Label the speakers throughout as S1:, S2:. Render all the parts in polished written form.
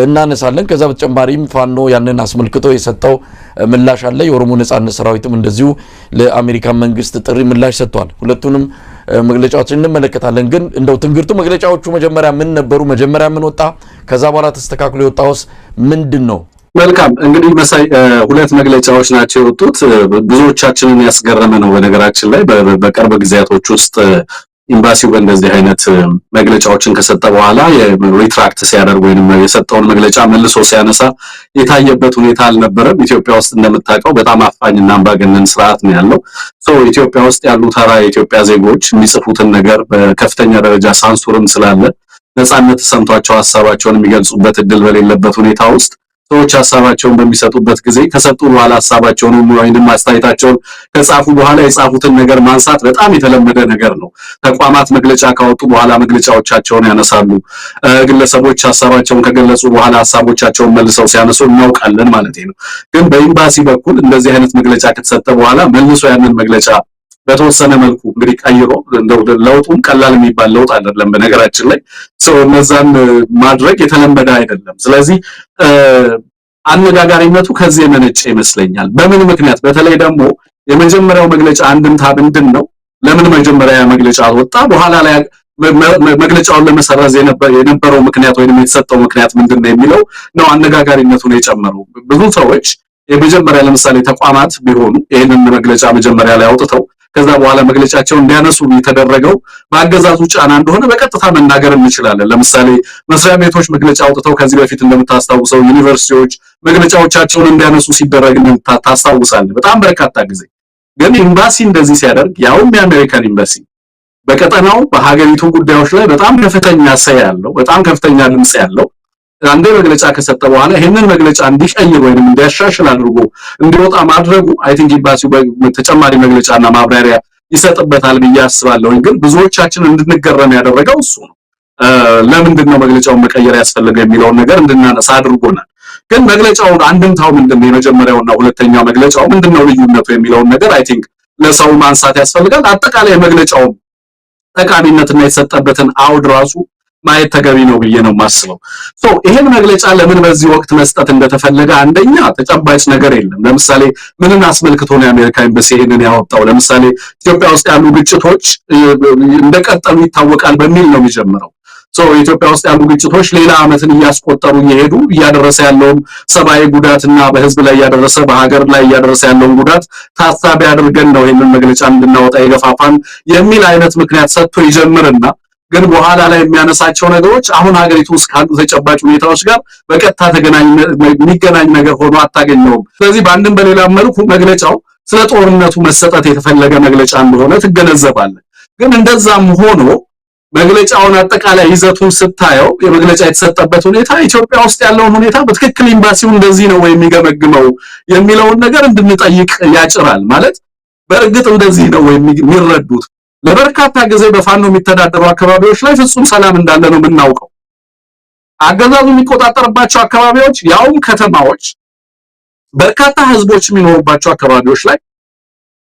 S1: እናነሳለን። ከዛ በተጨማሪም ፋኖ ያንን አስመልክቶ የሰጠው ምላሽ አለ። የኦሮሞ ነጻነት ሰራዊትም እንደዚሁ ለአሜሪካ መንግስት ጥሪ ምላሽ ሰጥቷል። ሁለቱንም መግለጫዎችን እንመለከታለን። ግን እንደው ትንግርቱ መግለጫዎቹ መጀመሪያ ምን ነበሩ? መጀመሪያ ምን ወጣ? ከዛ በኋላ ተስተካክሎ የወጣውስ ምንድነው?
S2: መልካም እንግዲህ መሳይ ሁለት መግለጫዎች ናቸው የወጡት። ብዙዎቻችንን ያስገረመ ነው። በነገራችን ላይ በቅርብ ጊዜያቶች ውስጥ ኤምባሲው በእንደዚህ አይነት መግለጫዎችን ከሰጠ በኋላ የሪትራክት ሲያደርግ ወይንም የሰጠውን መግለጫ መልሶ ሲያነሳ የታየበት ሁኔታ አልነበረም። ኢትዮጵያ ውስጥ እንደምታውቀው በጣም አፋኝና አምባገነን ስርዓት ነው ያለው። ኢትዮጵያ ውስጥ ያሉ ተራ የኢትዮጵያ ዜጎች የሚጽፉትን ነገር በከፍተኛ ደረጃ ሳንሱርም ስላለ ነጻነት ተሰምቷቸው ሐሳባቸውን የሚገልጹበት እድል በሌለበት ሁኔታ ውስጥ ሰዎች ሐሳባቸውን በሚሰጡበት ጊዜ ከሰጡ በኋላ ሐሳባቸውን ወይንም አስተያየታቸውን ከጻፉ በኋላ የጻፉትን ነገር ማንሳት በጣም የተለመደ ነገር ነው። ተቋማት መግለጫ ካወጡ በኋላ መግለጫዎቻቸውን ያነሳሉ። ግለሰቦች ሐሳባቸውን ከገለጹ በኋላ ሐሳቦቻቸውን መልሰው ሲያነሱ እናውቃለን ማለት ነው። ግን በኤምባሲ በኩል እንደዚህ አይነት መግለጫ ከተሰጠ በኋላ መልሶ ያንን መግለጫ በተወሰነ መልኩ እንግዲህ ቀይሮ እንደው ለውጡም ቀላል የሚባል ለውጥ አይደለም። በነገራችን ላይ እነዛን ማድረግ የተለመደ አይደለም። ስለዚህ አነጋጋሪነቱ ከዚህ የመነጨ ይመስለኛል። በምን ምክንያት? በተለይ ደግሞ የመጀመሪያው መግለጫ አንድምታ ምንድነው? ለምን መጀመሪያ መግለጫ ወጣ? በኋላ ላይ መግለጫውን ለመሰረዝ የነበረው ምክንያት ወይንም የተሰጠው ምክንያት ምንድነው የሚለው ነው አነጋጋሪነቱን የጨመረው። ብዙ ሰዎች የመጀመሪያ ለምሳሌ ተቋማት ቢሆኑ ይሄንን መግለጫ መጀመሪያ ላይ አውጥተው ከዛ በኋላ መግለጫቸውን እንዲያነሱ የተደረገው በአገዛዙ ጫና እንደሆነ በቀጥታ መናገር እንችላለን። ለምሳሌ መስሪያ ቤቶች መግለጫ አውጥተው ከዚህ በፊት እንደምታስታውሰው ዩኒቨርሲቲዎች መግለጫዎቻቸውን እንዲያነሱ ሲደረግ ታስታውሳለህ በጣም በርካታ ጊዜ። ግን ኤምባሲ እንደዚህ ሲያደርግ ያውም የአሜሪካን ኤምባሲ በቀጠናው በሀገሪቱ ጉዳዮች ላይ በጣም ከፍተኛ ሰይ ያለው በጣም ከፍተኛ ድምጽ ያለው አንዴ መግለጫ ከሰጠ በኋላ ይሄንን መግለጫ እንዲቀይር ወይንም እንዲያሻሽል አድርጎ እንዲወጣ ማድረጉ አይ ቲንክ ኤምባሲው በተጨማሪ መግለጫና ማብራሪያ ይሰጥበታል ብዬ አስባለሁ። ግን ብዙዎቻችን እንድንገረም ያደረገው እሱ ነው። ለምንድን ነው መግለጫውን መቀየር ያስፈልገው የሚለውን ነገር እንድናነሳ አድርጎናል። ግን መግለጫው አንድምታው ምንድነው? የመጀመሪያውና ሁለተኛው መግለጫው ምንድነው ልዩነቱ የሚለውን ነገር አይ ቲንክ ለሰው ማንሳት ያስፈልጋል። አጠቃላይ መግለጫው ጠቃሚነትና የተሰጠበትን አውድ ራሱ ማየት ተገቢ ነው ብዬ ነው የማስበው። ይሄን መግለጫ ለምን በዚህ ወቅት መስጠት እንደተፈለገ አንደኛ ተጨባጭ ነገር የለም። ለምሳሌ ምንን አስመልክቶ ነው የአሜሪካ ኤምባሲ ይሄንን ያወጣው? ለምሳሌ ኢትዮጵያ ውስጥ ያሉ ግጭቶች እንደቀጠሉ ይታወቃል በሚል ነው የሚጀምረው። ኢትዮጵያ ውስጥ ያሉ ግጭቶች ሌላ ዓመትን እያስቆጠሩ እየሄዱ እያደረሰ ያለውን ሰብአዊ ጉዳትና በህዝብ ላይ እያደረሰ በሀገር ላይ እያደረሰ ያለውን ጉዳት ታሳቢ አድርገን ነው ይሄንን መግለጫ እንድናወጣ የገፋፋን የሚል አይነት ምክንያት ሰጥቶ ይጀምርና ግን በኋላ ላይ የሚያነሳቸው ነገሮች አሁን ሀገሪቱ ውስጥ ካሉ ተጨባጭ ሁኔታዎች ጋር በቀጥታ የሚገናኝ ነገር ሆኖ አታገኘውም። ስለዚህ በአንድም በሌላ መልኩ መግለጫው ስለ ጦርነቱ መሰጠት የተፈለገ መግለጫ እንደሆነ ትገነዘባለህ። ግን እንደዛም ሆኖ መግለጫውን አጠቃላይ ይዘቱን ስታየው የመግለጫ የተሰጠበት ሁኔታ ኢትዮጵያ ውስጥ ያለውን ሁኔታ በትክክል ኤምባሲው እንደዚህ ነው ወይ የሚገመግመው የሚለውን ነገር እንድንጠይቅ ያጭራል። ማለት በእርግጥ እንደዚህ ነው ወይ የሚረዱት? ለበርካታ ጊዜ በፋኖ የሚተዳደሩ አካባቢዎች ላይ ፍጹም ሰላም እንዳለ ነው የምናውቀው። አገዛዙ የሚቆጣጠርባቸው አካባቢዎች ያውም ከተማዎች በርካታ ህዝቦች የሚኖሩባቸው አካባቢዎች ላይ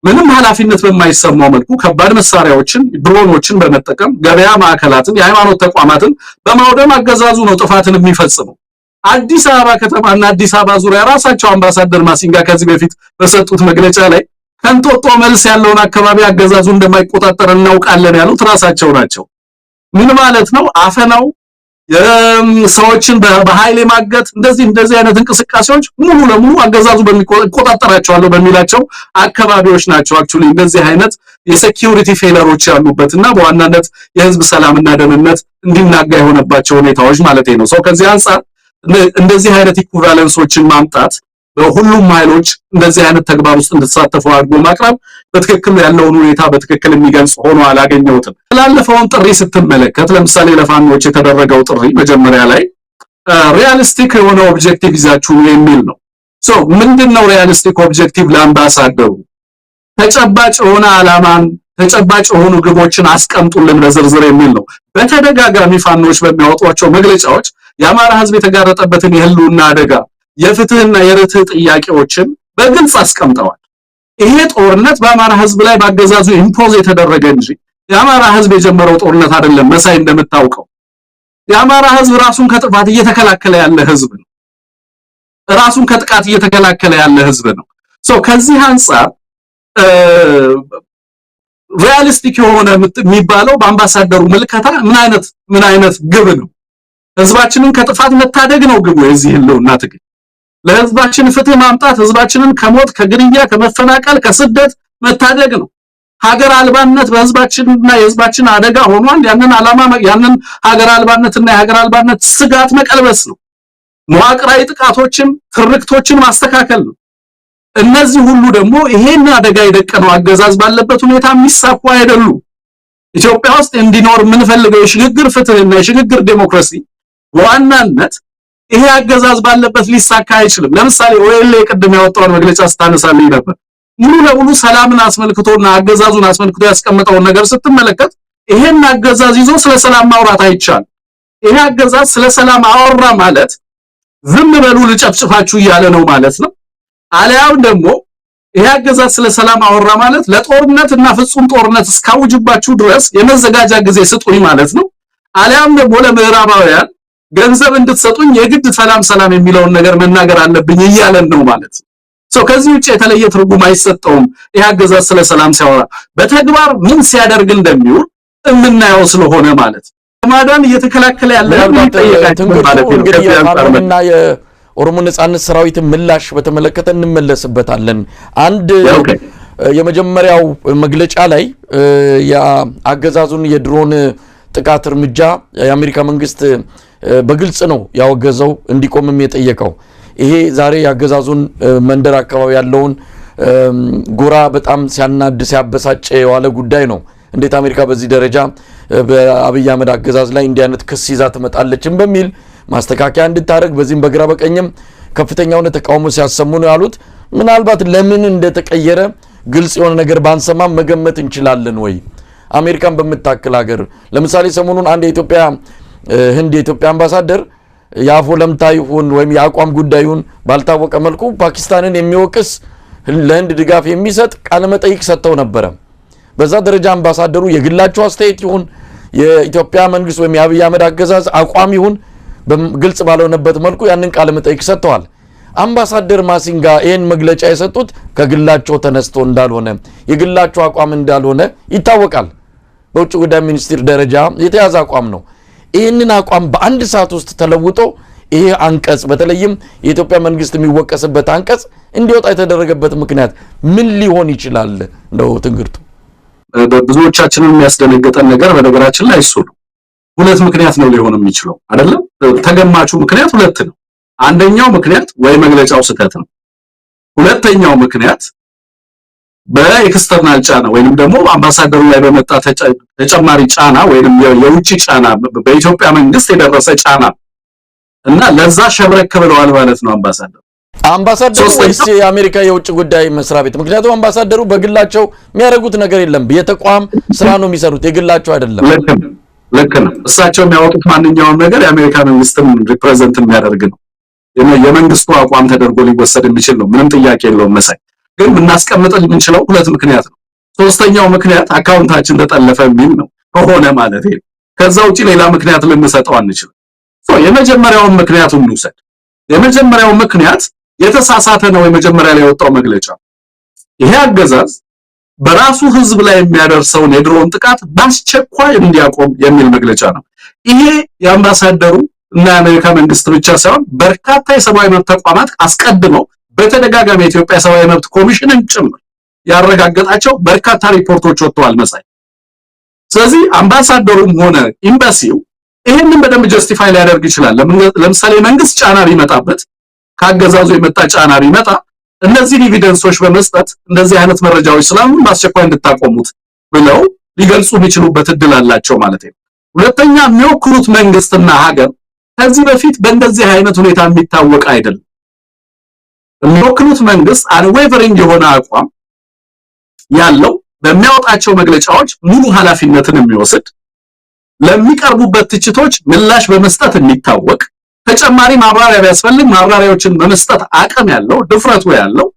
S2: ምንም ኃላፊነት በማይሰማው መልኩ ከባድ መሳሪያዎችን ድሮኖችን በመጠቀም ገበያ ማዕከላትን የሃይማኖት ተቋማትን በማውደም አገዛዙ ነው ጥፋትን የሚፈጽመው። አዲስ አበባ ከተማና አዲስ አበባ ዙሪያ ራሳቸው አምባሳደር ማሲንጋ ከዚህ በፊት በሰጡት መግለጫ ላይ ከንጦጦ መልስ ያለውን አካባቢ አገዛዙ እንደማይቆጣጠር እናውቃለን ያሉት ራሳቸው ናቸው። ምን ማለት ነው? አፈናው የሰዎችን በኃይል ማገት እንደዚህ አይነት እንቅስቃሴዎች ሙሉ ለሙሉ አገዛዙ በሚቆጣጠራቸው በሚላቸው አካባቢዎች ናቸው። አክቹሊ እንደዚህ አይነት የሴኩሪቲ ፌለሮች ያሉበትና በዋናነት የህዝብ ሰላምና ደህንነት እንዲናጋ የሆነባቸው ሁኔታዎች ማለት ነው። ከዚህ አንፃር እንደዚህ አይነት ኢኩቫለንሶችን ማምጣት ሁሉም ኃይሎች እንደዚህ አይነት ተግባር ውስጥ እንድትሳተፉ አድርጎ ማቅረብ በትክክል ያለውን ሁኔታ በትክክል የሚገልጽ ሆኖ አላገኘሁትም። ላለፈውን ጥሪ ስትመለከት ለምሳሌ ለፋኖች የተደረገው ጥሪ መጀመሪያ ላይ ሪያሊስቲክ የሆነ ኦብጀክቲቭ ይዛችሁ የሚል ነው። ምንድነው ሪያሊስቲክ ኦብጀክቲቭ? ለአምባሳደሩ ተጨባጭ የሆነ ዓላማን ተጨባጭ የሆኑ ግቦችን አስቀምጡልን በዝርዝር የሚል ነው። በተደጋጋሚ ፋኖች በሚያወጧቸው መግለጫዎች የአማራ ህዝብ የተጋረጠበትን የህልውና አደጋ የፍትህና የርትዕ ጥያቄዎችን በግልጽ አስቀምጠዋል። ይሄ ጦርነት በአማራ ህዝብ ላይ ባገዛዙ ኢምፖዝ የተደረገ እንጂ የአማራ ህዝብ የጀመረው ጦርነት አይደለም። መሳይ እንደምታውቀው የአማራ ህዝብ ራሱን ከጥፋት እየተከላከለ ያለ ህዝብ ነው። ራሱን ከጥቃት እየተከላከለ ያለ ህዝብ ነው። ከዚህ አንፃር ሪያሊስቲክ የሆነ የሚባለው በአምባሳደሩ መልከታ ምን አይነት ግብ ነው? ህዝባችንን ከጥፋት መታደግ ነው ግቡ። የዚህ ህልውና ትግል ለህዝባችን ፍትህ ማምጣት፣ ህዝባችንን ከሞት ከግድያ ከመፈናቀል ከስደት መታደግ ነው። ሀገር አልባነት በህዝባችንና የህዝባችን አደጋ ሆኗል። ያንን ሀገር አልባነትና የሀገር አልባነት ስጋት መቀልበስ ነው። መዋቅራዊ ጥቃቶችን ትርክቶችን ማስተካከል ነው። እነዚህ ሁሉ ደግሞ ይሄን አደጋ የደቀነው አገዛዝ ባለበት ሁኔታ የሚሳኩ አይደሉም። ኢትዮጵያ ውስጥ እንዲኖር የምንፈልገው የሽግግር ፍትህና የሽግግር ዴሞክራሲ በዋናነት ይሄ አገዛዝ ባለበት ሊሳካ አይችልም። ለምሳሌ ኦኤልኤ ቅድም ያወጣውን መግለጫ ስታነሳልኝ ነበር። ሙሉ ለሙሉ ሰላምን አስመልክቶና አገዛዙን አስመልክቶ ያስቀመጠውን ነገር ስትመለከት ይሄን አገዛዝ ይዞ ስለ ሰላም ማውራት አይቻልም። ይሄ አገዛዝ ስለ ሰላም አወራ ማለት ዝም በሉ ልጨፍጭፋችሁ እያለ ነው ማለት ነው። አልያም ደግሞ ይሄ አገዛዝ ስለ ሰላም አወራ ማለት ለጦርነት እና ፍጹም ጦርነት እስካውጅባችሁ ድረስ የመዘጋጃ ጊዜ ስጡኝ ማለት ነው። አልያም ደግሞ ለምዕራባውያን ገንዘብ እንድትሰጡኝ የግድ ሰላም የሚለውን ነገር መናገር አለብኝ እያለን ነው ማለት ነው። ከዚህ ውጭ የተለየ ትርጉም አይሰጠውም። ይሄ አገዛዝ ስለ ሰላም ሲያወራ በተግባር ምን ሲያደርግ እንደሚውል የምናየው ስለሆነ ማለት ነው። ማዳን እየተከላከለ ያለ
S1: የፋኖና የኦሮሞ ነጻነት ሰራዊት ምላሽ በተመለከተ እንመለስበታለን። አንድ የመጀመሪያው መግለጫ ላይ የአገዛዙን የድሮን ጥቃት እርምጃ የአሜሪካ መንግስት በግልጽ ነው ያወገዘው፣ እንዲቆምም የጠየቀው። ይሄ ዛሬ ያገዛዙን መንደር አካባቢ ያለውን ጎራ በጣም ሲያናድ ሲያበሳጭ የዋለ ጉዳይ ነው። እንዴት አሜሪካ በዚህ ደረጃ በአብይ አህመድ አገዛዝ ላይ እንዲህ አይነት ክስ ይዛ ትመጣለችም በሚል ማስተካከያ እንድታረግ በዚህም በግራ በቀኝም ከፍተኛው ተቃውሞ ሲያሰሙ ነው ያሉት። ምናልባት ለምን እንደተቀየረ ግልጽ የሆነ ነገር ባንሰማም መገመት እንችላለን ወይ? አሜሪካን በመታከል ሀገር ለምሳሌ ሰሞኑን አንድ የኢትዮጵያ አምባሳደር ያፎ ለምታይሁን ወይም ያቋም ጉዳዩን ባልታወቀ መልኩ ፓኪስታንን የሚወቅስ ለህንድ ድጋፍ የሚሰጥ ቃለ መጠይቅ ሰጥተው ነበር። በዛ ደረጃ አምባሳደሩ የግላቸው አስተያየት ይሁን የኢትዮጵያ መንግስት ወይም የአብይ አህመድ አገዛዝ አቋም ይሁን በግልጽ ባልሆነበት መልኩ ያንን ቃለ መጠይቅ ሰጥተዋል። አምባሳደር ማሲንጋ ይሄን መግለጫ የሰጡት ከግላቸው ተነስቶ እንዳልሆነ የግላቸው አቋም እንዳልሆነ ይታወቃል። በውጭ ጉዳይ ሚኒስቴር ደረጃ የተያዘ አቋም ነው። ይህንን አቋም በአንድ ሰዓት ውስጥ ተለውጦ ይሄ አንቀጽ በተለይም የኢትዮጵያ መንግስት የሚወቀስበት አንቀጽ እንዲወጣ የተደረገበት ምክንያት ምን ሊሆን ይችላል? ነው ትንግርቱ
S2: ብዙዎቻችንን የሚያስደነግጠን ነገር በነገራችን ላይ እሱ ነው። ሁለት ምክንያት ነው ሊሆን የሚችለው አይደለም። ተገማቹ ምክንያት ሁለት ነው። አንደኛው ምክንያት ወይ መግለጫው ስህተት ነው። ሁለተኛው ምክንያት በኤክስተርናል ጫና ወይንም ደግሞ አምባሳደሩ ላይ በመጣ ተጨማሪ ጫና ወይንም የውጭ ጫና በኢትዮጵያ መንግስት የደረሰ ጫና እና ለዛ ሸብረክ ብለዋል ማለት ነው አምባሳደሩ ወይስ የአሜሪካ የውጭ ጉዳይ መስሪያ ቤት? ምክንያቱም አምባሳደሩ በግላቸው የሚያደርጉት ነገር የለም። የተቋም ስራ ነው የሚሰሩት፣ የግላቸው አይደለም። ልክ ነው። እሳቸው የሚያወጡት ማንኛውም ነገር የአሜሪካ መንግስትን ሪፕሬዘንት የሚያደርግ ነው። የመንግስቱ አቋም ተደርጎ ሊወሰድ የሚችል ነው። ምንም ጥያቄ የለውም። መሳይ ግን እናስቀምጠል የምንችለው ሁለት ምክንያት ነው። ሶስተኛው ምክንያት አካውንታችን ተጠለፈ የሚል ነው ከሆነ ማለት ነው። ከዛ ውጪ ሌላ ምክንያት ልንሰጠው አንችልም። የመጀመሪያውን ምክንያት እንውሰድ። የመጀመሪያው ምክንያት የተሳሳተ ነው። የመጀመሪያ ላይ የወጣው መግለጫ ይሄ አገዛዝ በራሱ ህዝብ ላይ የሚያደርሰውን የድሮን ጥቃት በአስቸኳይ እንዲያቆም የሚል መግለጫ ነው። ይሄ የአምባሳደሩ እና የአሜሪካ መንግስት ብቻ ሳይሆን በርካታ የሰብአዊ መብት ተቋማት አስቀድመው በተደጋጋሚ የኢትዮጵያ ሰብአዊ መብት ኮሚሽንን ጭምር ያረጋገጣቸው በርካታ ሪፖርቶች ወጥተዋል መሳይ። ስለዚህ አምባሳደሩም ሆነ ኤምባሲው ይሄንን በደንብ ጀስቲፋይ ሊያደርግ ይችላል። ለምሳሌ መንግስት ጫና ቢመጣበት ካገዛዙ የመጣ ጫና ቢመጣ እነዚህ ኤቪደንሶች በመስጠት እንደዚህ አይነት መረጃዎች ስላሉ በአስቸኳይ እንድታቆሙት ብለው ሊገልጹ የሚችሉበት እድል አላቸው ማለት ነው። ሁለተኛ የሚወክሉት መንግስትና ሀገር ከዚህ በፊት በእንደዚህ አይነት ሁኔታ የሚታወቅ አይደለም። የሚወክሉት መንግስት አንዌቨሪንግ የሆነ አቋም ያለው በሚያወጣቸው መግለጫዎች ሙሉ ኃላፊነትን የሚወስድ ለሚቀርቡበት ትችቶች ምላሽ በመስጠት የሚታወቅ ተጨማሪ ማብራሪያ ቢያስፈልግ ማብራሪያዎችን በመስጠት አቅም ያለው ድፍረቱ ያለው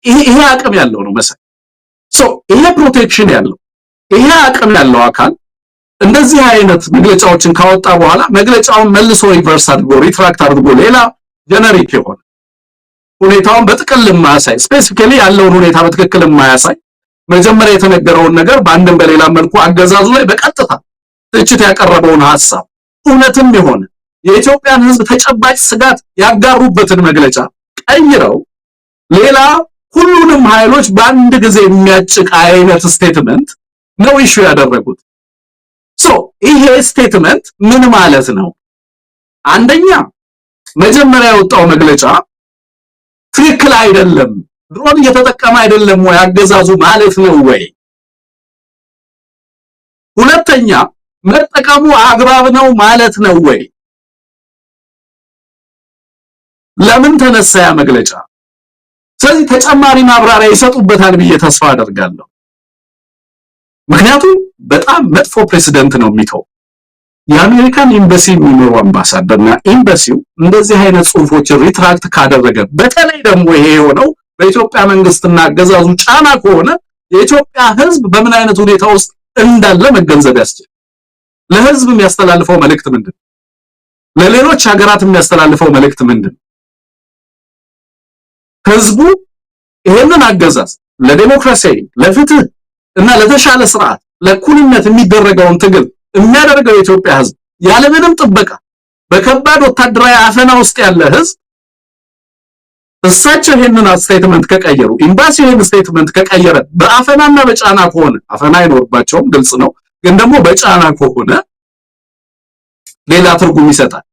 S2: ይሄ አቅም ያለው ነው መሰለኝ። ይሄ ፕሮቴክሽን ያለው ይሄ አቅም ያለው አካል እንደዚህ አይነት መግለጫዎችን ካወጣ በኋላ መግለጫውን መልሶ ሪቨርስ አድርጎ ሪትራክት አድርጎ ሌላ ጀነሪክ የሆነ ሁኔታውን በጥቅል የማያሳይ ስፔሲፊካሊ ያለውን ሁኔታ በትክክል የማያሳይ መጀመሪያ የተነገረውን ነገር በአንድም በሌላ መልኩ አገዛዙ ላይ በቀጥታ ትችት ያቀረበውን ሐሳብ እውነትም የሆነ የኢትዮጵያን ሕዝብ ተጨባጭ ስጋት ያጋሩበትን መግለጫ ቀይረው ሌላ ሁሉንም ኃይሎች በአንድ ጊዜ የሚያጭቅ አይነት ስቴትመንት ነው ኢሹ ያደረጉት። ይሄ ስቴትመንት ምን ማለት ነው? አንደኛ መጀመሪያ የወጣው መግለጫ ትክክል አይደለም፣ ድሮን እየተጠቀመ አይደለም ወይ አገዛዙ ማለት ነው ወይ? ሁለተኛ መጠቀሙ አግባብ ነው ማለት ነው ወይ? ለምን ተነሳ ያ መግለጫ? ስለዚህ ተጨማሪ ማብራሪያ ይሰጡበታል ብዬ ተስፋ አደርጋለሁ። ምክንያቱም በጣም መጥፎ ፕሬሲደንት ነው የሚተው። የአሜሪካን ኤምባሲ የሚኖሩ አምባሳደርና ኤምባሲው እንደዚህ አይነት ጽሁፎችን ሪትራክት ካደረገ በተለይ ደግሞ ይሄ የሆነው በኢትዮጵያ መንግስትና አገዛዙ ጫና ከሆነ የኢትዮጵያ ሕዝብ በምን አይነት ሁኔታ ውስጥ እንዳለ መገንዘብ ያስችላል። ለሕዝብ የሚያስተላልፈው መልእክት ምንድን? ለሌሎች ሀገራት የሚያስተላልፈው መልእክት ምንድን? ሕዝቡ ይሄንን አገዛዝ ለዲሞክራሲ፣ ለፍትህ እና ለተሻለ ስርዓት፣ ለእኩልነት የሚደረገውን ትግል የሚያደርገው የኢትዮጵያ ሕዝብ ያለምንም ጥበቃ በከባድ ወታደራዊ አፈና ውስጥ ያለ ሕዝብ እሳቸው ይሄንን ስቴትመንት ከቀየሩ ኤምባሲው ይሄንን ስቴትመንት ከቀየረ በአፈናና በጫና ከሆነ አፈና አይኖርባቸውም ግልጽ ነው፣ ግን ደግሞ በጫና ከሆነ ሌላ ትርጉም ይሰጣል።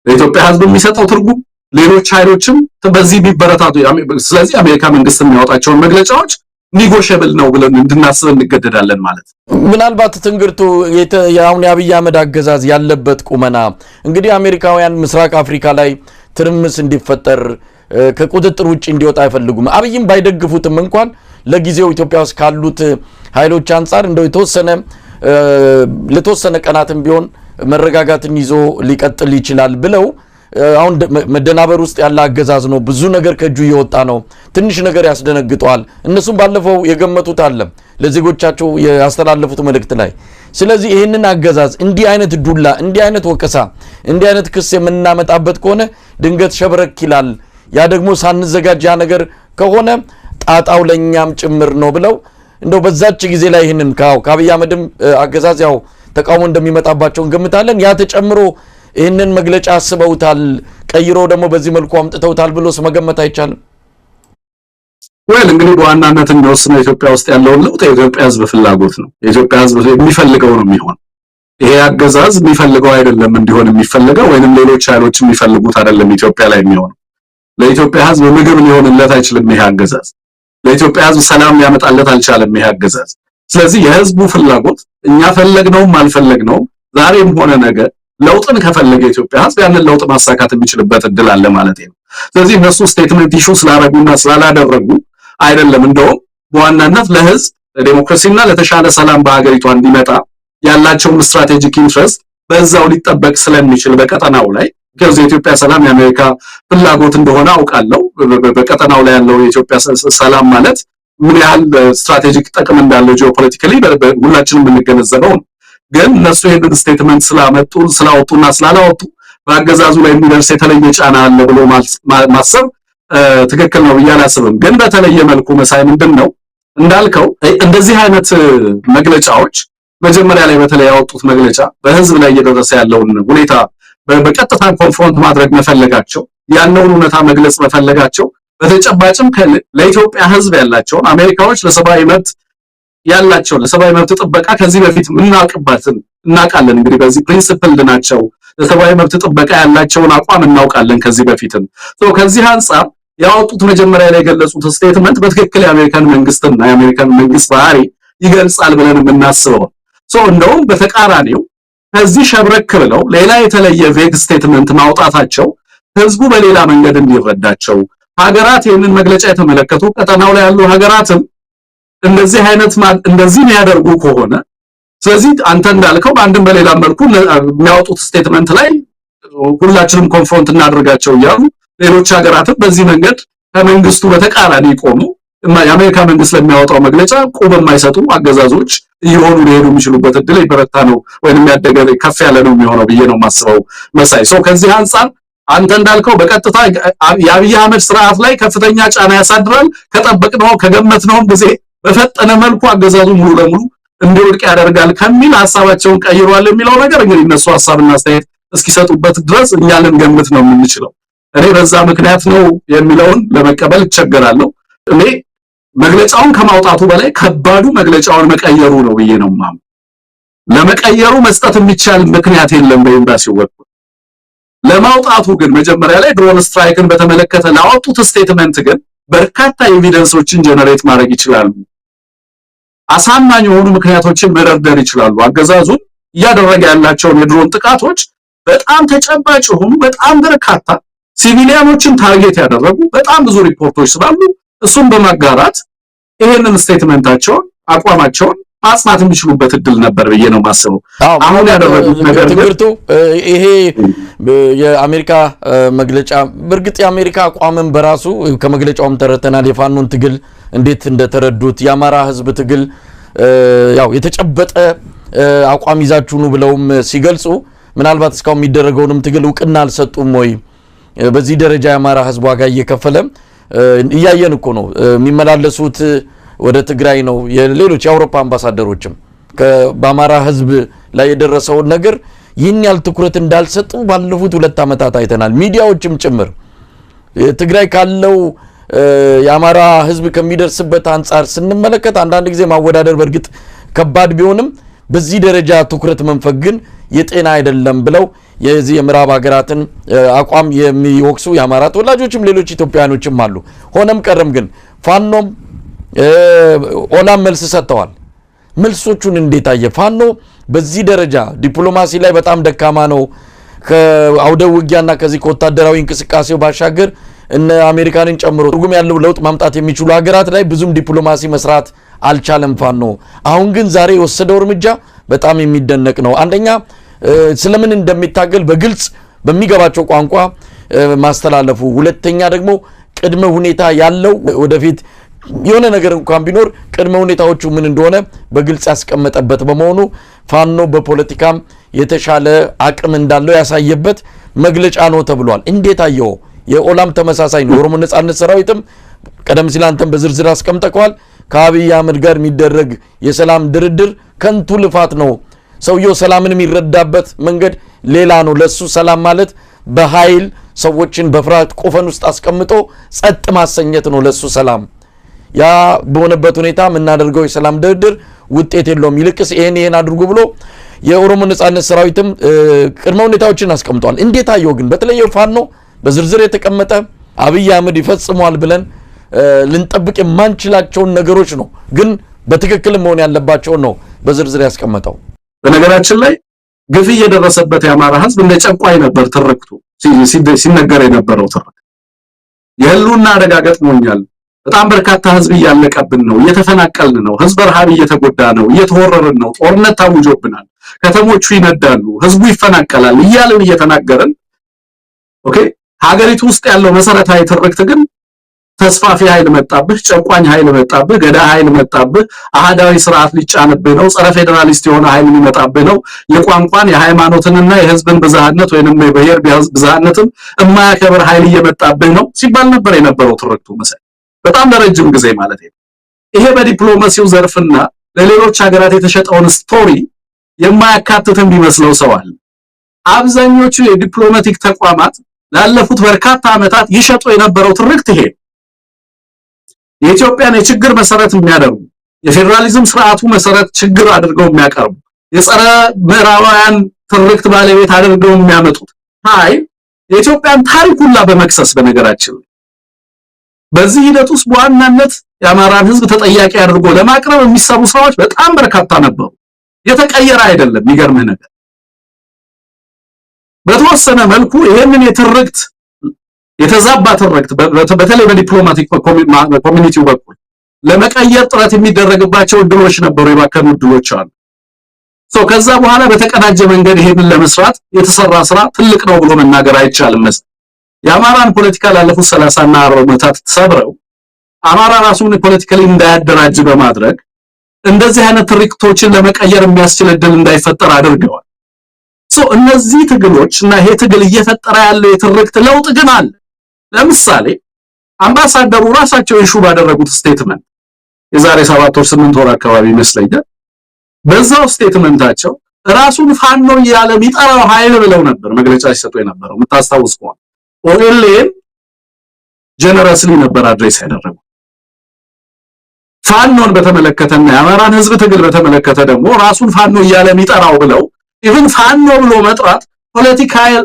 S2: ለኢትዮጵያ ሕዝብ የሚሰጠው ትርጉም ሌሎች ኃይሎችም በዚህ ቢበረታቱ ስለዚህ አሜሪካ መንግስት የሚያወጣቸውን መግለጫዎች ኒጎሽብል ነው ብለን እንድናስብ እንገደዳለን ማለት ነው።
S1: ምናልባት ትንግርቱ የአሁን የአብይ አህመድ አገዛዝ ያለበት ቁመና እንግዲህ አሜሪካውያን ምስራቅ አፍሪካ ላይ ትርምስ እንዲፈጠር ከቁጥጥር ውጪ እንዲወጣ አይፈልጉም። አብይም ባይደግፉትም እንኳን ለጊዜው ኢትዮጵያ ውስጥ ካሉት ኃይሎች አንፃር እንደው ለተወሰነ ቀናትም ቢሆን መረጋጋትን ይዞ ሊቀጥል ይችላል ብለው አሁን መደናበር ውስጥ ያለ አገዛዝ ነው። ብዙ ነገር ከጁ እየወጣ ነው። ትንሽ ነገር ያስደነግጠዋል። እነሱም ባለፈው የገመቱት አለ ለዜጎቻቸው ያስተላለፉት መልእክት ላይ። ስለዚህ ይሄንን አገዛዝ እንዲህ አይነት ዱላ፣ እንዲህ አይነት ወቀሳ፣ እንዲህ አይነት ክስ የምናመጣበት ከሆነ ድንገት ሸብረክ ይላል። ያ ደግሞ ሳንዘጋጅ ያ ነገር ከሆነ ጣጣው ለኛም ጭምር ነው ብለው እንደው በዛች ጊዜ ላይ ይሄንን ከአብይ አህመድም አገዛዝ ያው ተቃውሞ እንደሚመጣባቸው እንገምታለን። ያ ተጨምሮ ይህንን መግለጫ አስበውታል፣ ቀይሮ ደግሞ በዚህ መልኩ አምጥተውታል ብሎስ መገመት አይቻልም?
S2: እንግዲህ በዋናነት የሚወስነው ኢትዮጵያ ውስጥ ያለውን ለውጥ የኢትዮጵያ ሕዝብ ፍላጎት ነው። የኢትዮጵያ ሕዝብ የሚፈልገው ነው የሚሆን። ይሄ አገዛዝ የሚፈልገው አይደለም እንዲሆን የሚፈልገው ወይንም ሌሎች ኃይሎች የሚፈልጉት አይደለም ኢትዮጵያ ላይ የሚሆነው። ለኢትዮጵያ ሕዝብ ምግብ ሊሆንለት አይችልም ይሄ አገዛዝ። ለኢትዮጵያ ሕዝብ ሰላም ሊያመጣለት አልቻለም ይሄ አገዛዝ። ስለዚህ የሕዝቡ ፍላጎት እኛ ፈለግነውም አልፈለግነውም ዛሬም ሆነ ነገ ለውጥን ከፈለገ ኢትዮጵያ ሕዝብ ያንን ለውጥ ማሳካት የሚችልበት እድል አለ ማለት ነው። ስለዚህ እነሱ ስቴትመንት ኢሹ ስላደረጉና ስላላደረጉ አይደለም፣ እንደውም በዋናነት ለሕዝብ ለዲሞክራሲና ለተሻለ ሰላም በአገሪቷ እንዲመጣ ያላቸውን ስትራቴጂክ ኢንትረስት በዛው ሊጠበቅ ስለሚችል በቀጠናው ላይ ከዚ የኢትዮጵያ ሰላም የአሜሪካ ፍላጎት እንደሆነ አውቃለሁ። በቀጠናው ላይ ያለው የኢትዮጵያ ሰላም ማለት ምን ያህል ስትራቴጂክ ጥቅም እንዳለው ጂኦፖለቲካሊ ሁላችንም የምንገነዘበው ነው። ግን እነሱ ይሄንን ስቴትመንት ስላወጡና ስላላወጡ በአገዛዙ ላይ የሚደርስ የተለየ ጫና አለ ብሎ ማሰብ ትክክል ነው ብዬ አላስብም። ግን በተለየ መልኩ መሳይ ምንድነው እንዳልከው እንደዚህ አይነት መግለጫዎች መጀመሪያ ላይ በተለይ ያወጡት መግለጫ በህዝብ ላይ እየደረሰ ያለውን ሁኔታ በቀጥታ ኮንፍሮንት ማድረግ መፈለጋቸው፣ ያለውን ሁኔታ መግለጽ መፈለጋቸው በተጨባጭም ለኢትዮጵያ ህዝብ ያላቸውን አሜሪካዎች ለሰብአዊ መብት ያላቸው ለሰብአዊ መብት ጥበቃ ከዚህ በፊት እናውቅባትን እናውቃለን። እንግዲህ በዚህ ፕሪንሲፕል ናቸው ለሰብአዊ መብት ጥበቃ ያላቸውን አቋም እናውቃለን ከዚህ በፊትም። ከዚህ አንፃር ያወጡት መጀመሪያ ላይ የገለጹት ስቴትመንት በትክክል የአሜሪካን መንግስትና የአሜሪካን መንግስት ባህሪ ይገልጻል ብለን የምናስበው እንደውም በተቃራኒው ከዚህ ሸብረክ ብለው ሌላ የተለየ ቬግ ስቴትመንት ማውጣታቸው ህዝቡ በሌላ መንገድ እንዲረዳቸው ሀገራት ይህንን መግለጫ የተመለከቱ ቀጠናው ላይ ያሉ ሀገራትም እንደዚህ የሚያደርጉ ከሆነ ስለዚህ አንተ እንዳልከው በአንድም በሌላ መልኩ የሚያወጡት ስቴትመንት ላይ ሁላችንም ኮንፍሮንት እናደርጋቸው እያሉ ሌሎች ሀገራትም በዚህ መንገድ ከመንግስቱ በተቃራኒ ቆሙ የአሜሪካ መንግስት ለሚያወጣው መግለጫ ቁብ የማይሰጡ አገዛዞች እየሆኑ ሊሄዱ የሚችሉበት እድል ይበረታ ነው ወይንም ያደገ ከፍ ያለ ነው የሚሆነው ብዬ ነው ማስበው መሳይ። ከዚህ አንፃር አንተ እንዳልከው በቀጥታ የአብይ አህመድ ስርዓት ላይ ከፍተኛ ጫና ያሳድራል። ከጠበቅነው ከገመትነው ጊዜ በፈጠነ መልኩ አገዛዙ ሙሉ ለሙሉ እንዲወድቅ ያደርጋል ከሚል ሐሳባቸውን ቀይሯል የሚለው ነገር እንግዲህ እነሱ ሐሳብና አስተያየት እስኪሰጡበት ድረስ እኛ ልንገምት ነው የምንችለው። እኔ በዛ ምክንያት ነው የሚለውን ለመቀበል እቸገራለሁ። እኔ መግለጫውን ከማውጣቱ በላይ ከባዱ መግለጫውን መቀየሩ ነው ብዬ ነው ማም ለመቀየሩ መስጠት የሚቻል ምክንያት የለም በኤምባሲው በኩል። ለማውጣቱ ግን መጀመሪያ ላይ ድሮን ስትራይክን በተመለከተ ላወጡት ስቴትመንት ግን በርካታ ኤቪደንሶችን ጀነሬት ማድረግ ይችላሉ። አሳማኝ የሆኑ ምክንያቶችን መደርደር ይችላሉ። አገዛዙን እያደረገ ያላቸውን የድሮን ጥቃቶች በጣም ተጨባጭ የሆኑ በጣም በርካታ ሲቪሊያኖችን ታርጌት ያደረጉ በጣም ብዙ ሪፖርቶች ስላሉ እሱን በማጋራት ይሄንን ስቴትመንታቸውን አቋማቸውን ማጽናት የሚችሉበት እድል ነበር ብዬ ነው ማስበው። አሁን ያደረጉት ነገር
S1: ትግርቱ ይሄ የአሜሪካ መግለጫ በርግጥ የአሜሪካ አቋምን በራሱ ከመግለጫውም ተረተናል። የፋኖን ትግል እንዴት እንደተረዱት የአማራ ህዝብ ትግል ያው የተጨበጠ አቋም ይዛችሁ ነው ብለውም ሲገልጹ ምናልባት እስካው የሚደረገውንም ትግል እውቅና አልሰጡም ወይ? በዚህ ደረጃ የአማራ ህዝብ ዋጋ እየከፈለ እያየን እኮ ነው። የሚመላለሱት ወደ ትግራይ ነው። የሌሎች የአውሮፓ አምባሳደሮችም በአማራ ህዝብ ላይ የደረሰውን ነገር ይህን ያህል ትኩረት እንዳልሰጡ ባለፉት 2 ዓመታት አይተናል። ሚዲያዎችም ጭምር ትግራይ ካለው የአማራ ህዝብ ከሚደርስበት አንፃር ስንመለከት አንዳንድ ጊዜ ማወዳደር በርግጥ ከባድ ቢሆንም በዚህ ደረጃ ትኩረት መንፈግ ግን የጤና አይደለም ብለው የዚህ የምዕራብ ሀገራትን አቋም የሚወክሱ የአማራ ተወላጆችም ሌሎች ኢትዮጵያኖችም አሉ። ሆነም ቀረም ግን ፋኖም ኦላም መልስ ሰጥተዋል። መልሶቹን እንዴት አየ? ፋኖ በዚህ ደረጃ ዲፕሎማሲ ላይ በጣም ደካማ ነው። ከአውደ ውጊያና ከዚህ ከወታደራዊ እንቅስቃሴው ባሻገር እነ አሜሪካንን ጨምሮ ትርጉም ያለው ለውጥ ማምጣት የሚችሉ ሀገራት ላይ ብዙም ዲፕሎማሲ መስራት አልቻለም ፋኖ። አሁን ግን ዛሬ የወሰደው እርምጃ በጣም የሚደነቅ ነው። አንደኛ ስለምን እንደሚታገል በግልጽ በሚገባቸው ቋንቋ ማስተላለፉ፣ ሁለተኛ ደግሞ ቅድመ ሁኔታ ያለው ወደፊት የሆነ ነገር እንኳን ቢኖር ቅድመ ሁኔታዎቹ ምን እንደሆነ በግልጽ ያስቀመጠበት በመሆኑ ፋኖ በፖለቲካም የተሻለ አቅም እንዳለው ያሳየበት መግለጫ ነው ተብሏል። እንዴት አየው? የኦላም ተመሳሳይ ነው። የኦሮሞ ነጻነት ሰራዊትም ቀደም ሲል አንተም በዝርዝር አስቀምጠዋል። ከአብይ አህመድ ጋር የሚደረግ የሰላም ድርድር ከንቱ ልፋት ነው። ሰውየው ሰላምን የሚረዳበት መንገድ ሌላ ነው። ለሱ ሰላም ማለት በኃይል ሰዎችን በፍርሃት ቆፈን ውስጥ አስቀምጦ ጸጥ ማሰኘት ነው ለሱ ሰላም። ያ በሆነበት ሁኔታ የምናደርገው የሰላም ድርድር ውጤት የለውም። ይልቅስ ይሄን አድርጉ ብሎ የኦሮሞ ነጻነት ሰራዊትም ቅድመ ሁኔታዎችን አስቀምጧል። እንዴት አየው ግን? በተለይ ፋኖ በዝርዝር የተቀመጠ አብይ አህመድ ይፈጽሟል ብለን ልንጠብቅ የማንችላቸውን ነገሮች ነው፣ ግን በትክክል መሆን ያለባቸው ነው በዝርዝር ያስቀመጠው።
S2: በነገራችን ላይ ግፍ እየደረሰበት የአማራ ህዝብ እንደ ጨቋኝ ነበር ትርክቱ ሲነገር የነበረው ትርክ። የህልውና አደጋ ገጥሞኛል፣ በጣም በርካታ ህዝብ እያለቀብን ነው፣ እየተፈናቀልን ነው፣ ህዝብ ረሃብ እየተጎዳ ነው፣ እየተወረርን ነው፣ ጦርነት ታውጆብናል፣ ከተሞቹ ይነዳሉ፣ ህዝቡ ይፈናቀላል እያልን እየተናገርን ኦኬ ሀገሪቱ ውስጥ ያለው መሰረታዊ ትርክት ግን ተስፋፊ ኃይል መጣብህ፣ ጨቋኝ ኃይል መጣብህ፣ ገዳ ኃይል መጣብህ፣ አሃዳዊ ስርዓት ሊጫንብህ ነው፣ ጸረ ፌደራሊስት የሆነ ኃይል ሊመጣብህ ነው፣ የቋንቋን የሃይማኖትንና የህዝብን ብዝሃነት ወይንም የብሔር ብዝሃነትን የማያከብር ኃይል እየመጣብህ ነው ሲባል ነበር የነበረው ትርክቱ መሰል በጣም ለረጅም ጊዜ ማለት ነው። ይሄ በዲፕሎማሲው ዘርፍና ለሌሎች ሀገራት የተሸጠውን ስቶሪ የማያካትትም ቢመስለው ሰው አለ። አብዛኞቹ የዲፕሎማቲክ ተቋማት ላለፉት በርካታ ዓመታት ይሸጡ የነበረው ትርክት ይሄ የኢትዮጵያን የችግር መሰረት የሚያደርጉ የፌደራሊዝም ስርዓቱ መሰረት ችግር አድርገው የሚያቀርቡ የጸረ ምዕራባውያን ትርክት ባለቤት አድርገው የሚያመጡት ኃይል የኢትዮጵያን ታሪክ ሁላ በመክሰስ በነገራችን በዚህ ሂደት ውስጥ በዋናነት የአማራን ህዝብ ተጠያቂ አድርጎ ለማቅረብ የሚሰሩ ስራዎች በጣም በርካታ ነበሩ። የተቀየረ አይደለም። የሚገርምህ ነገር በተወሰነ መልኩ ይሄንን የትርክት የተዛባ ትርክት በተለይ በዲፕሎማቲክ ኮሚኒቲው በኩል ለመቀየር ጥረት የሚደረግባቸው እድሎች ነበሩ፣ የባከኑ እድሎች አሉ። ከዛ በኋላ በተቀናጀ መንገድ ይሄንን ለመስራት የተሰራ ስራ ትልቅ ነው ብሎ መናገር አይቻልም። የአማራን ፖለቲካ ላለፉት 30 እና 40 ዓመታት ተሰብረው አማራ ራሱን ፖለቲካሊ እንዳያደራጅ በማድረግ እንደዚህ አይነት ትርክቶችን ለመቀየር የሚያስችል እድል እንዳይፈጠር አድርገዋል። እነዚህ ትግሎች እና ይሄ ትግል እየፈጠረ ያለው የትርክት ለውጥ ግን አለ። ለምሳሌ አምባሳደሩ ራሳቸው ኢሹ ባደረጉት ስቴትመንት የዛሬ 7 ወር 8 ወር አካባቢ ይመስለኛል በዛው ስቴትመንታቸው ራሱን ፋኖ ያለ የሚጠራው ኃይል ብለው ነበር መግለጫ ሲሰጡ የነበረው የምታስታውስ ከሆነ ኦኤልኤን ጀነራስሊ ነበር አድሬስ ያደረጉ። ፋኖን በተመለከተና የአማራን ህዝብ ትግል በተመለከተ ደግሞ ራሱን ፋኖ ያለ የሚጠራው ብለው ኢቭን ፋኖ ብሎ መጥራት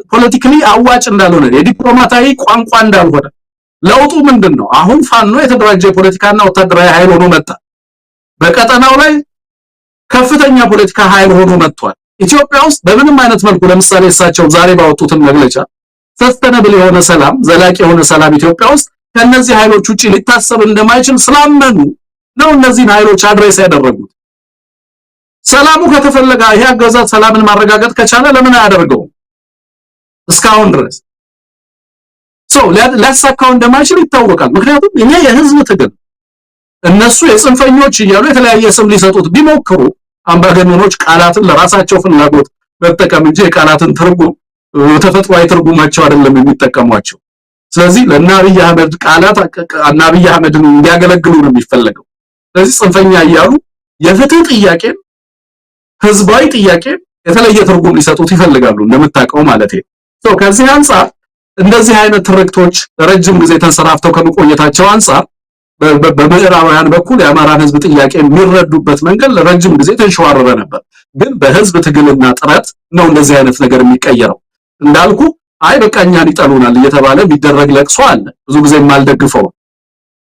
S2: ፖለቲካሊ አዋጭ እንዳልሆነ የዲፕሎማታዊ ቋንቋ እንዳልሆነ ለውጡ ምንድነው? አሁን ፋኖ የተደራጀ ፖለቲካና ወታደራዊ ኃይል ሆኖ መጣ። በቀጠናው ላይ ከፍተኛ ፖለቲካ ኃይል ሆኖ መጥቷል። ኢትዮጵያ ውስጥ በምንም አይነት መልኩ ለምሳሌ እሳቸው ዛሬ ባወጡትን መግለጫ ሰስተነብል የሆነ ሰላም ዘላቂ የሆነ ሰላም ኢትዮጵያ ውስጥ ከነዚህ ኃይሎች ውጪ ሊታሰብ እንደማይችል ስላመኑ ነው እነዚህን ኃይሎች አድሬስ ያደረጉት። ሰላሙ ከተፈለገ ይሄ አገዛዝ ሰላምን ማረጋገጥ ከቻለ ለምን አያደርገው እስካሁን ድረስ? ሊያሳካው እንደማይችል ይታወቃል። ምክንያቱም ይሄ የህዝብ ትግል እነሱ የጽንፈኞች እያሉ የተለያየ ስም ሊሰጡት ቢሞክሩ አምባገነኖች ቃላትን ለራሳቸው ፍላጎት መጠቀም እንጂ የቃላትን ትርጉም ተፈጥሯዊ ትርጉማቸው አይደለም የሚጠቀሟቸው። ስለዚህ ለአብይ አህመድ ቃላት አብይ አህመድን እንዲያገለግሉ ነው የሚፈልገው። ስለዚህ ጽንፈኛ እያሉ የፍትህ ጥያቄ ህዝባዊ ጥያቄ የተለየ ትርጉም ሊሰጡት ይፈልጋሉ እንደምታውቀው ማለት ነው። ከዚህ አንፃር እንደዚህ አይነት ትርክቶች ረጅም ጊዜ ተንሰራፍተው ከመቆየታቸው አንፃር በምዕራባውያን በኩል የአማራን ህዝብ ጥያቄ የሚረዱበት መንገድ ለረጅም ጊዜ ተንሸዋረረ ነበር። ግን በህዝብ ትግልና ጥረት ነው እንደዚህ አይነት ነገር የሚቀየረው። እንዳልኩ አይ በቃኛን ይጠሉናል እየተባለ የሚደረግ ለቅሶ አለ። ብዙ ጊዜ የማልደግፈው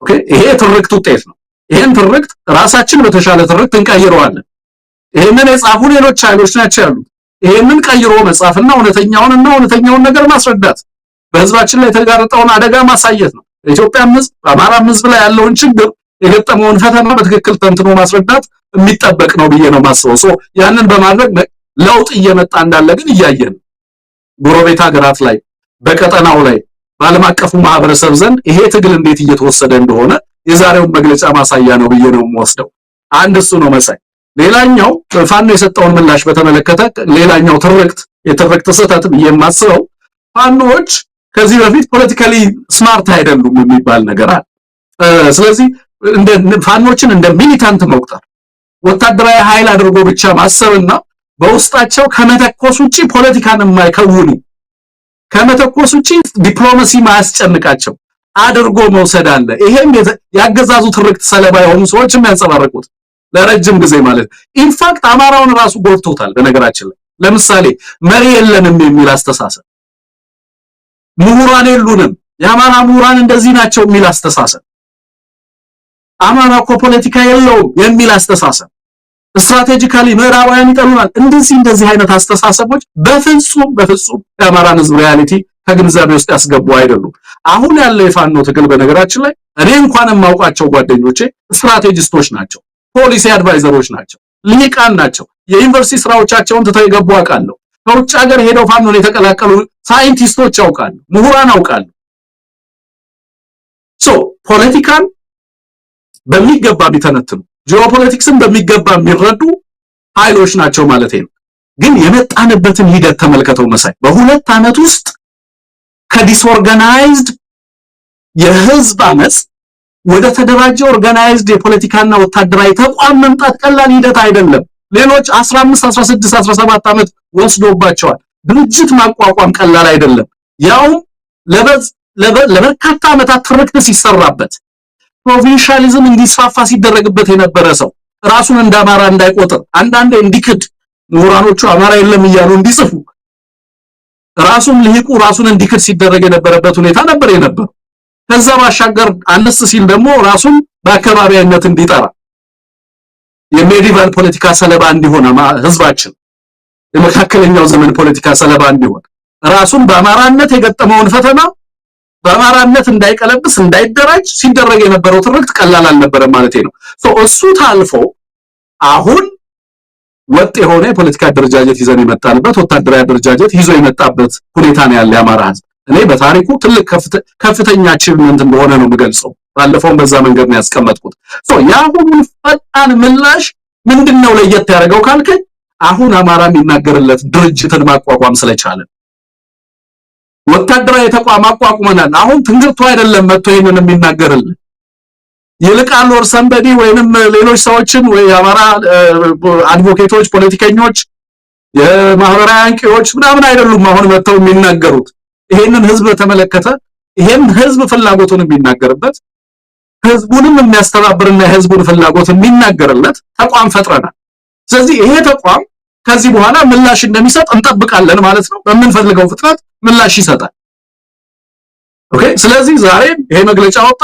S2: ኦኬ፣ ይሄ ትርክት ውጤት ነው። ይሄን ትርክት ራሳችን በተሻለ ትርክት እንቀይረዋለን። ይሄንን የጻፉ ሌሎች ኃይሎች ናቸው ያሉት። ይሄንን ቀይሮ መጻፍና እውነተኛውን ነገር ማስረዳት በህዝባችን ላይ የተጋረጠውን አደጋ ማሳየት ነው። ኢትዮጵያም ህዝብ በአማራም ህዝብ ላይ ያለውን ችግር የገጠመውን ፈተና በትክክል ተንትኖ ማስረዳት የሚጠበቅ ነው ብዬ ነው ማስበው። ያንን በማድረግ ለውጥ እየመጣ እንዳለ ግን እያየን ጎረቤት ሀገራት ላይ በቀጠናው ላይ በዓለም አቀፉ ማህበረሰብ ዘንድ ይሄ ትግል እንዴት እየተወሰደ እንደሆነ የዛሬውን መግለጫ ማሳያ ነው ብዬ ነው የምወስደው። አንድ እሱ ነው መሳይ። ሌላኛው ፋኖ የሰጠውን ምላሽ በተመለከተ ሌላኛው የትርክት ስህተት ብዬ የማስበው ፋኖዎች ከዚህ በፊት ፖለቲካሊ ስማርት አይደሉም የሚባል ነገር አለ። ስለዚህ ፋኖችን እንደ ሚሊታንት መቁጠር ወታደራዊ ኃይል አድርጎ ብቻ ማሰብና በውስጣቸው ከመተኮስ ውጪ ፖለቲካን የማይከውኑ ከመተኮስ ውጪ ዲፕሎማሲ ማያስጨንቃቸው አድርጎ መውሰድ አለ። ይሄም ያገዛዙ ትርክት ሰለባ የሆኑ ሰዎች የሚያንጸባርቁት ለረጅም ጊዜ ማለት ኢንፋክት አማራውን ራሱ ጎድቶታል። በነገራችን ላይ ለምሳሌ መሪ የለንም የሚል አስተሳሰብ፣ ምሁራን የሉንም የአማራ ምሁራን እንደዚህ ናቸው የሚል አስተሳሰብ፣ አማራ እኮ ፖለቲካ የለውም የሚል አስተሳሰብ፣ ስትራቴጂካሊ ምዕራባውያን ይጠሉናል፣ እንደዚህ አይነት አስተሳሰቦች በፍጹም የአማራን ህዝብ ሪያሊቲ ከግንዛቤ ውስጥ ያስገቡ አይደሉም። አሁን ያለው የፋኖ ትግል በነገራችን ላይ እኔ እንኳን የማውቃቸው ጓደኞቼ ስትራቴጂስቶች ናቸው፣ ፖሊሲ አድቫይዘሮች ናቸው፣ ሊቃን ናቸው። የዩኒቨርሲቲ ስራዎቻቸውን ትተው የገቡ አውቃለሁ። ከውጭ ሀገር ሄደው ፋኖን የተቀላቀሉ ሳይንቲስቶች አውቃለሁ፣ ምሁራን አውቃለሁ። ፖለቲካን በሚገባ ቢተነትኑ ጂኦፖለቲክስን በሚገባ የሚረዱ ኃይሎች ናቸው ማለት ነው። ግን የመጣንበትን ሂደት ተመልከተው መሳይ በ2 ዓመት ውስጥ ከዲስኦርጋናይዝድ የህዝብ አመጽ ወደ ተደራጀ ኦርጋናይዝድ የፖለቲካና ወታደራዊ ተቋም መምጣት ቀላል ሂደት አይደለም። ሌሎች 15 16 17 ዓመት ወስዶባቸዋል። ድርጅት ማቋቋም ቀላል አይደለም። ያው ለበርካታ ዓመታት ትርክት ሲሰራበት ፕሮቪንሻሊዝም እንዲስፋፋ ሲደረግበት የነበረ ሰው ራሱን እንደ አማራ እንዳይቆጥር አንዳንዴ እንዲክድ ምሁራኖቹ አማራ የለም እያሉ እንዲጽፉ ራሱን ልሂቁ ራሱን እንዲክድ ሲደረግ የነበረበት ሁኔታ ነበር የነበረው። ከዛ ባሻገር አነስ ሲል ደግሞ ራሱን በአካባቢያዊነት እንዲጠራ የሜዲቫል ፖለቲካ ሰለባ እንዲሆን ህዝባችን የመካከለኛው ዘመን ፖለቲካ ሰለባ እንዲሆን ራሱን በአማራነት የገጠመውን ፈተና በአማራነት እንዳይቀለብስ እንዳይደራጅ ሲደረግ የነበረው ትርክት ቀላል አልነበረም ማለት ነው። እሱ ታልፎ አሁን ወጥ የሆነ የፖለቲካ አደረጃጀት ይዘን የመጣንበት ወታደራዊ አደረጃጀት ይዞ የመጣበት ሁኔታ ነው ያለ የአማራ ህዝብ። እኔ በታሪኩ ትልቅ ከፍተኛ አቺቭመንት እንደሆነ ነው የምገልጸው። ባለፈው በዛ መንገድ ነው ያስቀመጥኩት። ያ ሁሉ ፈጣን ምላሽ ምንድነው ለየት ያደርገው ካልከኝ አሁን አማራ የሚናገርለት ድርጅትን ማቋቋም ስለቻለ ወታደራዊ ተቋም አቋቁመናል። አሁን ትንግርቱ አይደለም መጥቶ ይሄንን የሚናገርልን ይልቃል ወር ሰንበዲ ወይንም ሌሎች ሰዎችን ወይ አማራ አድቮኬቶች፣ ፖለቲከኞች፣ የማህበራዊ አንቂዎች ምናምን አይደሉም አሁን መጥተው የሚናገሩት። ይሄንን ህዝብ ተመለከተ ይሄን ህዝብ ፍላጎቱን የሚናገርበት ህዝቡንም የሚያስተባብርና የህዝቡን ፍላጎት የሚናገርለት ተቋም ፈጥረናል። ስለዚህ ይሄ ተቋም ከዚህ በኋላ ምላሽ እንደሚሰጥ እንጠብቃለን ማለት ነው። በመንፈልገው ፍጥነት ምላሽ ይሰጣል። ኦኬ። ስለዚህ ዛሬ ይሄ መግለጫ ወጣ።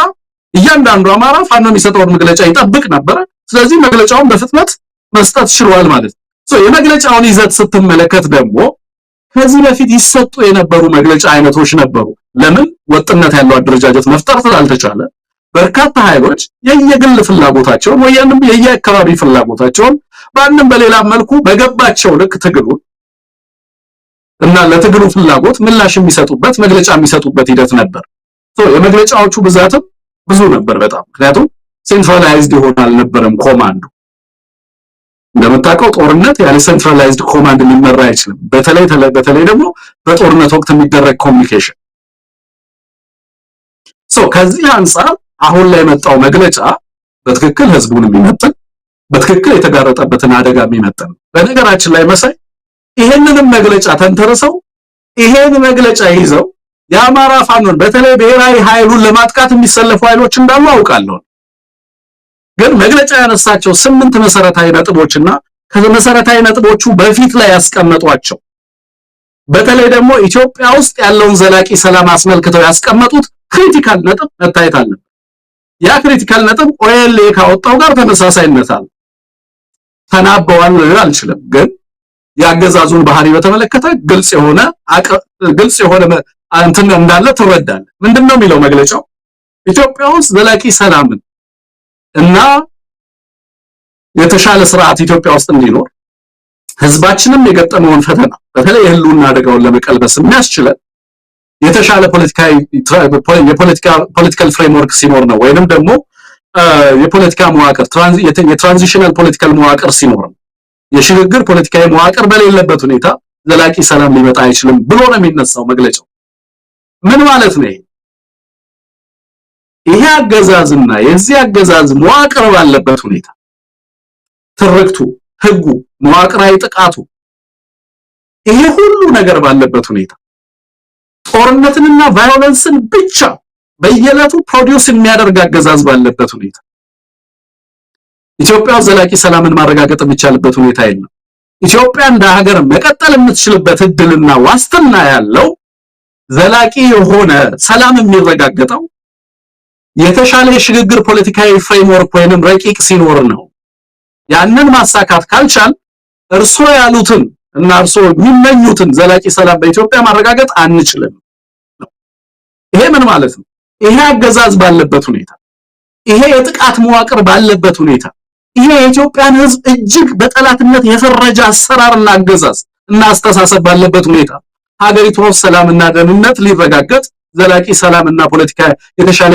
S2: እያንዳንዱ አማራ ፋኖ የሚሰጠውን መግለጫ ይጠብቅ ነበር። ስለዚህ መግለጫውን በፍጥነት መስጠት ችሏል ማለት ነው። የመግለጫውን ይዘት ስትመለከት ደግሞ ከዚህ በፊት ይሰጡ የነበሩ መግለጫ አይነቶች ነበሩ። ለምን ወጥነት ያለው አደረጃጀት መፍጠር ስላልተቻለ በርካታ ኃይሎች የየግል ፍላጎታቸውን ወይንም የየአካባቢ ፍላጎታቸውን በአንድም በሌላ መልኩ በገባቸው ልክ ትግሉን እና ለትግሉ ፍላጎት ምላሽ የሚሰጡበት መግለጫ የሚሰጡበት ሂደት ነበር። የመግለጫዎቹ ብዛትም ብዙ ነበር በጣም። ምክንያቱም ሴንትራላይዝድ ይሆን አልነበረም ኮማንዱ። እንደምታውቀው ጦርነት ያለ ሴንትራላይዝድ ኮማንድ ሊመራ አይችልም። በተለይ ደግሞ በጦርነት ወቅት የሚደረግ ኮሙኒኬሽን። ከዚህ አንፃር አሁን ላይ የመጣው መግለጫ በትክክል ህዝቡን የሚመጥን በትክክል የተጋረጠበትን አደጋ የሚመጥን። በነገራችን ላይ መሳይ ይሄንንም መግለጫ ተንተርሰው ይሄን መግለጫ ይዘው የአማራ ፋኖን በተለይ ብሔራዊ ኃይሉን ለማጥቃት የሚሰለፉ ኃይሎች እንዳሉ አውቃለሁ። ግን መግለጫ ያነሳቸው 8 መሰረታዊ ነጥቦችና ከመሰረታዊ ነጥቦቹ በፊት ላይ ያስቀመጧቸው በተለይ ደግሞ ኢትዮጵያ ውስጥ ያለውን ዘላቂ ሰላም አስመልክተው ያስቀመጡት ክሪቲካል ነጥብ መታየት አለበት። ያ ክሪቲካል ነጥብ ኦኤልኤ ካወጣው ጋር ተመሳሳይነት አለ። ተናበዋል አልችልም፣ ግን ያገዛዙን ባህሪ በተመለከተ ግልጽ የሆነ እንትን እንዳለ ትረዳለህ። ምንድነው የሚለው መግለጫው? ኢትዮጵያ ውስጥ ዘላቂ ሰላምን እና የተሻለ ስርዓት ኢትዮጵያ ውስጥ እንዲኖር ህዝባችንም የገጠመውን ፈተና በተለይ የህልውና አደጋውን ለመቀልበስ የሚያስችለን የተሻለ ፖለቲካል ፍሬምወርክ ሲኖር ነው፣ ወይንም ደግሞ የፖለቲካ መዋቅር የትራንዚሽናል ፖለቲካል መዋቅር ሲኖር ነው። የሽግግር ፖለቲካዊ መዋቅር በሌለበት ሁኔታ ዘላቂ ሰላም ሊመጣ አይችልም ብሎ ነው የሚነሳው መግለጫው። ምን ማለት ነው? ይሄ አገዛዝና የዚህ አገዛዝ መዋቅር ባለበት ሁኔታ ትርክቱ፣ ህጉ፣ መዋቅራዊ ጥቃቱ ይሄ ሁሉ ነገር ባለበት ሁኔታ ጦርነትንና ቫዮለንስን ብቻ በየዕለቱ ፕሮዲዩስ የሚያደርግ አገዛዝ ባለበት ሁኔታ ኢትዮጵያ ዘላቂ ሰላምን ማረጋገጥ የሚቻልበት ሁኔታ የለም። ኢትዮጵያ እንደ ሀገር መቀጠል የምትችልበት እድልና ዋስትና ያለው ዘላቂ የሆነ ሰላም የሚረጋገጠው የተሻለ የሽግግር ፖለቲካዊ ፍሬምወርክ ወይንም ረቂቅ ሲኖር ነው። ያንን ማሳካት ካልቻል እርሶ ያሉትን እና እርሶ የሚመኙትን ዘላቂ ሰላም በኢትዮጵያ ማረጋገጥ አንችልም። ይሄ ምን ማለት ነው? ይሄ አገዛዝ ባለበት ሁኔታ፣ ይሄ የጥቃት መዋቅር ባለበት ሁኔታ፣ ይሄ የኢትዮጵያን ሕዝብ እጅግ በጠላትነት የፈረጀ አሰራርና አገዛዝ እና አስተሳሰብ ባለበት ሁኔታ ሀገሪቱ ውስጥ ሰላምና ደህንነት ሊረጋገጥ ዘላቂ ሰላምና የተሻለ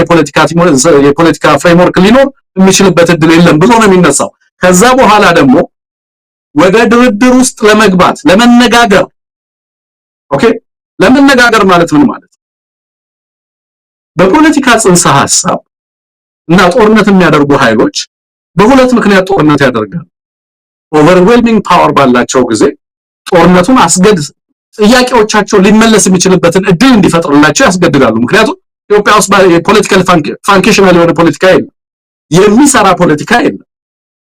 S2: የፖለቲካ ፍሬምወርክ ሊኖር የሚችልበት እድል የለም ብሎ ነው የሚነሳው። ከዛ በኋላ ደግሞ ወደ ድርድር ውስጥ ለመግባት ለመነጋገር ለመነጋገር ማለት ምን ማለት? በፖለቲካ ጽንሰ ሐሳብ እና ጦርነት የሚያደርጉ ኃይሎች በሁለት ምክንያት ጦርነት ያደርጋሉ። ኦቨርዌልሚንግ ፓወር ባላቸው ጊዜ ጦርነቱን ጥያቄዎቻቸው ሊመለስ የሚችልበትን እድል እንዲፈጥርላቸው ያስገድዳሉ። ምክንያቱም ኢትዮጵያ ውስጥ የፖለቲካል ፋንክሽናል የሆነ ፖለቲካ የለም፣ የሚሰራ ፖለቲካ የለም።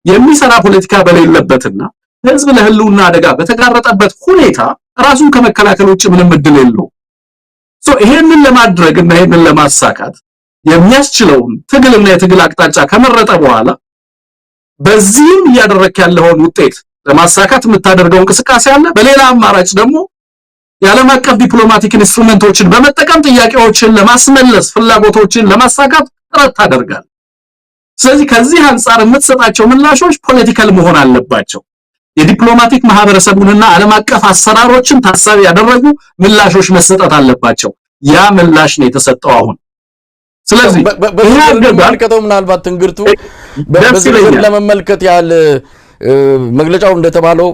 S2: የሚሰራ ፖለቲካ በሌለበትና ህዝብ ለህልውና አደጋ በተጋረጠበት ሁኔታ ራሱን ከመከላከል ውጭ ምንም እድል የለውም። ይሄንን ለማድረግ እና ይሄንን ለማሳካት የሚያስችለውን ትግልና የትግል አቅጣጫ ከመረጠ በኋላ በዚህም እያደረክ ያለውን ውጤት ለማሳካት የምታደርገው እንቅስቃሴ አለ። በሌላ አማራጭ ደግሞ የዓለም አቀፍ ዲፕሎማቲክ ኢንስትሩመንቶችን በመጠቀም ጥያቄዎችን ለማስመለስ ፍላጎቶችን ለማሳካት ጥረት ታደርጋለህ። ስለዚህ ከዚህ አንፃር የምትሰጣቸው ምላሾች ፖለቲካል መሆን አለባቸው። የዲፕሎማቲክ ማህበረሰቡንና ዓለም አቀፍ አሰራሮችን ታሳቢ ያደረጉ ምላሾች መሰጠት አለባቸው። ያ ምላሽ ነው የተሰጠው አሁን። ስለዚህ ይሄ
S1: በመልከተው ምናልባት ትንግርቱ በዝርዝር ለመመልከት ያህል መግለጫው እንደተባለው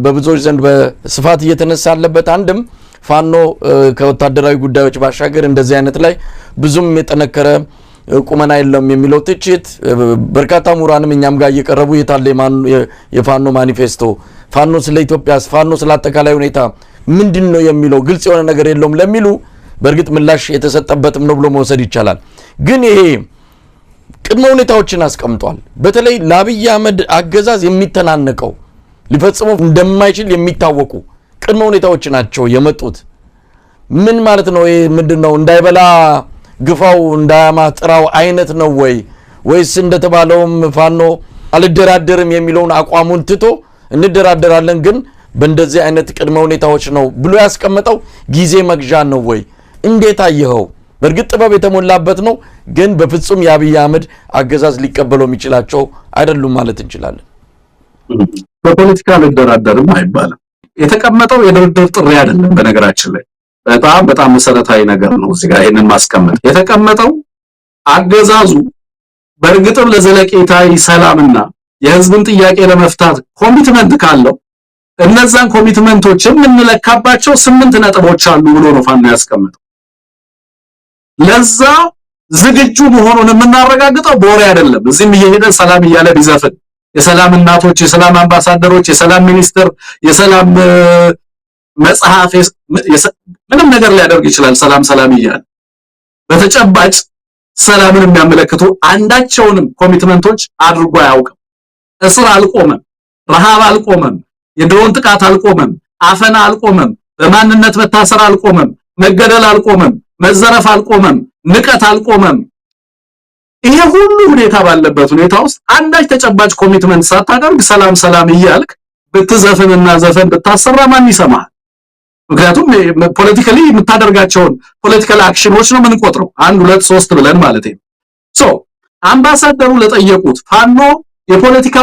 S1: በብዙዎች ዘንድ በስፋት እየተነሳ ያለበት አንድም ፋኖ ከወታደራዊ ጉዳዮች ባሻገር እንደዚህ አይነት ላይ ብዙም የጠነከረ ቁመና የለም የሚለው ትችት በርካታ ምሁራንም እኛም ጋር እየቀረቡ የታለ የፋኖ ማኒፌስቶ ፋኖ ስለ ኢትዮጵያ ፋኖ ስለ አጠቃላይ ሁኔታ ምንድነው የሚለው ግልጽ የሆነ ነገር የለውም ለሚሉ በእርግጥ ምላሽ የተሰጠበትም ነው ብሎ መውሰድ ይቻላል። ግን ይሄ ቅድመ ሁኔታዎችን አስቀምጧል። በተለይ ለአብይ አህመድ አገዛዝ የሚተናነቀው ሊፈጽመው እንደማይችል የሚታወቁ ቅድመ ሁኔታዎች ናቸው የመጡት። ምን ማለት ነው? ይሄ ምንድነው? እንዳይበላ ግፋው እንዳያማ ጥራው አይነት ነው ወይስ እንደተባለውም ፋኖ አልደራደርም የሚለውን አቋሙን ትቶ እንደራደራለን ግን በእንደዚህ አይነት ቅድመ ሁኔታዎች ነው ብሎ ያስቀመጠው ጊዜ መግዣ ነው ወይ? እንዴት አየኸው? በእርግጥ ጥበብ የተሞላበት ነው፣ ግን በፍጹም የአብይ አህመድ አገዛዝ ሊቀበለው የሚችላቸው አይደሉም ማለት እንችላለን።
S2: በፖለቲካ ልደራደርም አይባልም። የተቀመጠው የድርድር ጥሪ አይደለም። በነገራችን ላይ በጣም መሰረታዊ ነገር ነው እዚህ ጋር ይሄንን ማስቀመጥ የተቀመጠው አገዛዙ በእርግጥም ለዘለቄታዊ ሰላምና የህዝብን ጥያቄ ለመፍታት ኮሚትመንት ካለው እነዛን ኮሚትመንቶች የምንለካባቸው 8 ነጥቦች አሉ ብሎ ነው ፋኖ ያስቀመጠው። ለዛ ዝግጁ መሆኑን የምናረጋግጠው በወሬ አይደለም። እዚህም እየሄደ ሰላም እያለ ቢዘፍን የሰላም እናቶች፣ የሰላም አምባሳደሮች፣ የሰላም ሚኒስትር፣ የሰላም መጽሐፍ ምንም ነገር ሊያደርግ ይችላል። ሰላም እያለ በተጨባጭ ሰላምን የሚያመለክቱ አንዳቸውንም ኮሚትመንቶች አድርጎ አያውቅም። እስር አልቆመም፣ ረሃብ አልቆመም፣ የድሮን ጥቃት አልቆመም፣ አፈና አልቆመም፣ በማንነት መታሰር አልቆመም፣ መገደል አልቆመም፣ መዘረፍ አልቆመም፣ ንቀት አልቆመም። ይሄ ሁሉ ሁኔታ ባለበት ሁኔታ ውስጥ አንዳች ተጨባጭ ኮሚትመንት ሳታደርግ ሰላም እያልክ ብትዘፍንና ዘፈን ብታሰራ ማን ይሰማል? ምክንያቱም ፖለቲካሊ የምታደርጋቸውን ፖለቲካል አክሽኖች ነው የምንቆጥረው 1 2 3 ብለን ማለት ነው። አምባሳደሩ ለጠየቁት ፋኖ የፖለቲካ